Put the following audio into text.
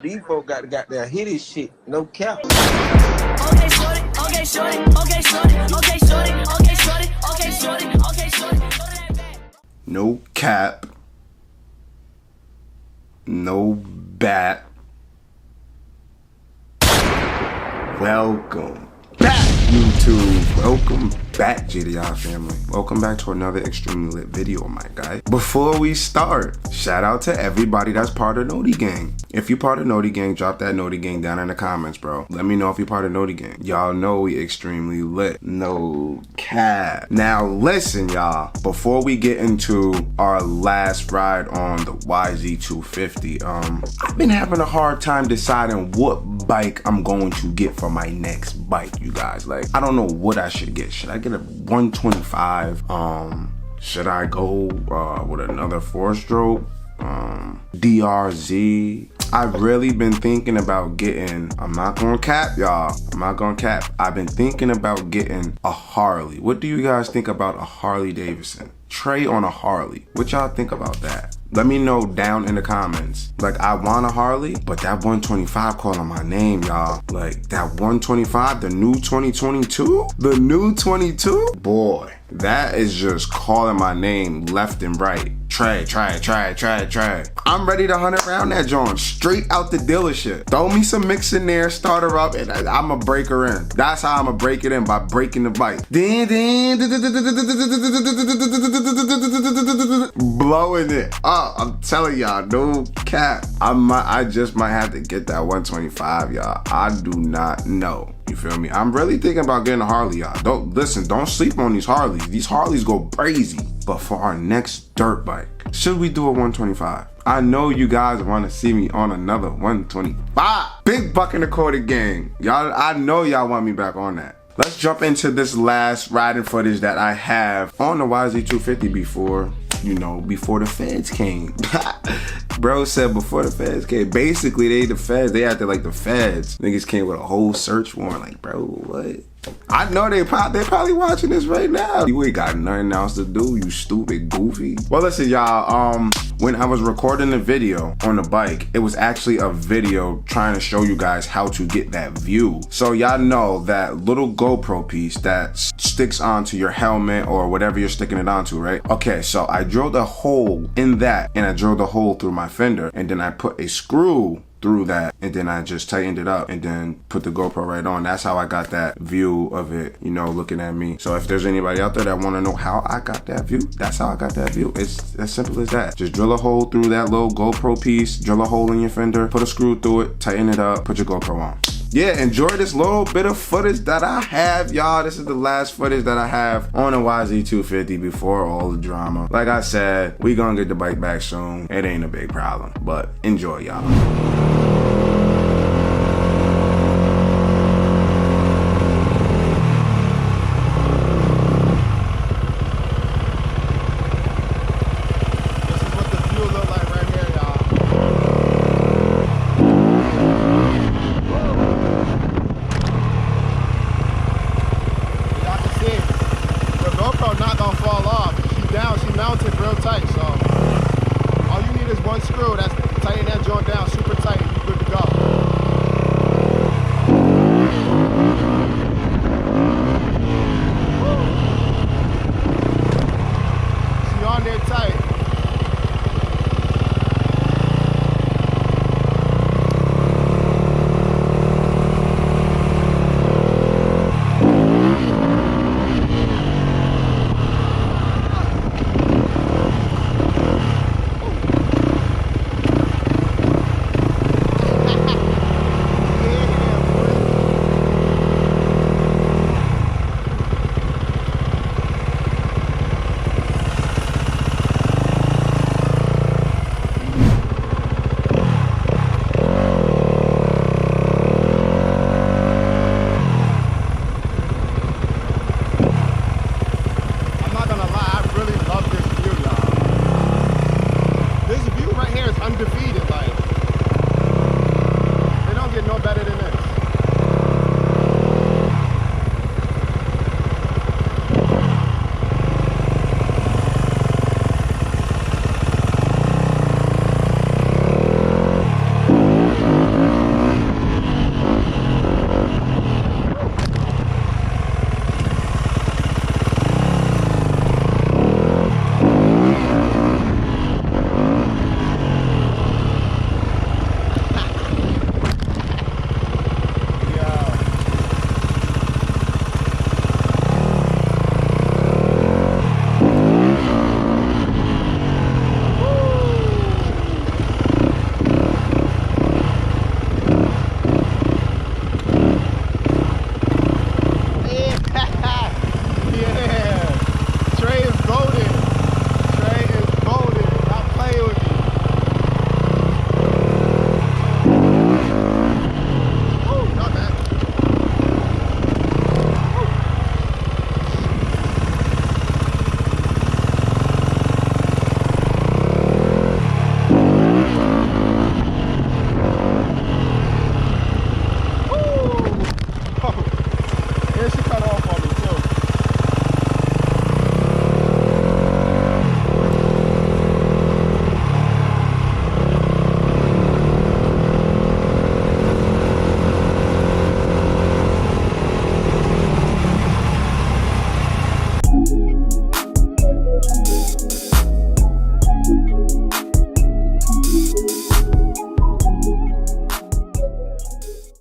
These folks got their hit his shit. No cap. Okay, shorty, okay, shorty, okay, shorty, okay, shorty, okay, shorty, okay, shorty, okay, shorty. No cap. No bat. Welcome back, YouTube. Welcome back, GDI family. Welcome back to another extremely lit video, my guy. Before we start, shout out to everybody that's part of Noti Gang. If you part of Noti Gang, drop that Noti Gang down in the comments, bro. Let me know if you part of Noti Gang. Y'all know we extremely lit. No cap. Now listen, y'all. Before we get into our last ride on the YZ250, I've been having a hard time deciding what bike I'm going to get for my next bike, you guys. Like, I don't know what I should get. Should I get a 125? Should I go with another 4-stroke? DRZ. I've really been thinking about getting, I'm not gonna cap, y'all. I'm not gonna cap. I've been thinking about getting a Harley. What do you guys think about a Harley Davidson? Trey on a Harley. What y'all think about that? Let me know down in the comments. Like, I want a Harley, but that 125 calling my name, y'all. Like, that 125, the new 2022? The new 22? Boy, that is just calling my name left and right. Trey. I'm ready to hunt around that joint, straight out the dealership. Throw me some mix in there, start her up, and I'ma break her in. That's how I'ma break it in, by breaking the bike. Blowing it up. I'm telling y'all, no cap. I just might have to get that 125, y'all. I do not know. You feel me? I'm really thinking about getting a Harley, y'all. Don't sleep on these Harleys. These Harleys go crazy. But for our next dirt bike, should we do a 125? I know you guys want to see me on another 125. Big buck in the quarter gang. Y'all, I know y'all want me back on that. Let's jump into this last riding footage that I have on the YZ250 before the feds came. Bro said before the feds came. Basically, they acted like the feds. Niggas came with a whole search warrant. Like, bro, what? I know they probably watching this right now. You ain't got nothing else to do, you stupid goofy. Well, listen, y'all, when I was recording the video on the bike, it was actually a video trying to show you guys how to get that view. So y'all know that little GoPro piece that sticks onto your helmet or whatever you're sticking it onto, right? Okay, so I drilled a hole in that, and I drilled a hole through my fender, and then I put a screw through that, and then I just tightened it up and then put the GoPro right on. That's how I got that view of it, looking at me. So if there's anybody out there that want to know how I got that view, that's how I got that view. It's as simple as that. Just drill a hole through that little GoPro piece, drill a hole in your fender, put a screw through it, tighten it up, put your GoPro on. Yeah, enjoy this little bit of footage that I have, y'all. This is the last footage that I have on a YZ250 before all the drama. Like I said, we gonna get the bike back soon. It ain't a big problem, but enjoy, y'all.